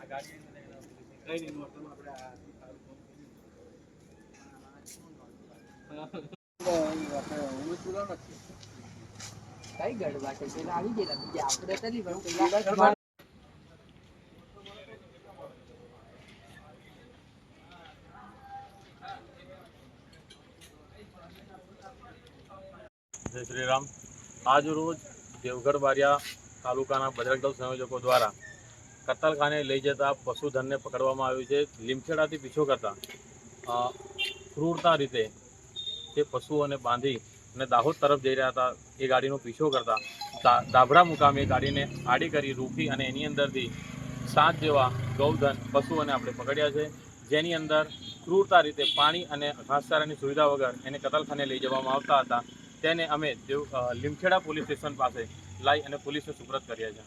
જય શ્રી રામ। આજ રોજ દેવગઢ બારિયા તાલુકાના બજરંગ સંયોજકો દ્વારા કતલખાને લઈ જતા પશુધનને પકડવામાં આવ્યું છે। લીમખેડાથી પીછો કરતા ક્રૂરતા રીતે તે પશુઓને બાંધી અને દાહોદ તરફ જઈ રહ્યા હતા એ ગાડીનો પીછો કરતા દાભડા મુકામે ગાડીને આડી કરી રોકી અને એની અંદરથી 7 જેવા ગૌધન પશુઓને આપણે પકડ્યા છે, જેની અંદર ક્રૂરતા રીતે પાણી અને ઘાસચારાની સુવિધા વગર એને કતલખાને લઈ જવામાં આવતા હતા। તેને અમે લીમખેડા પોલીસ સ્ટેશન પાસે લાવી અને પોલીસને સુપરત કર્યા છે।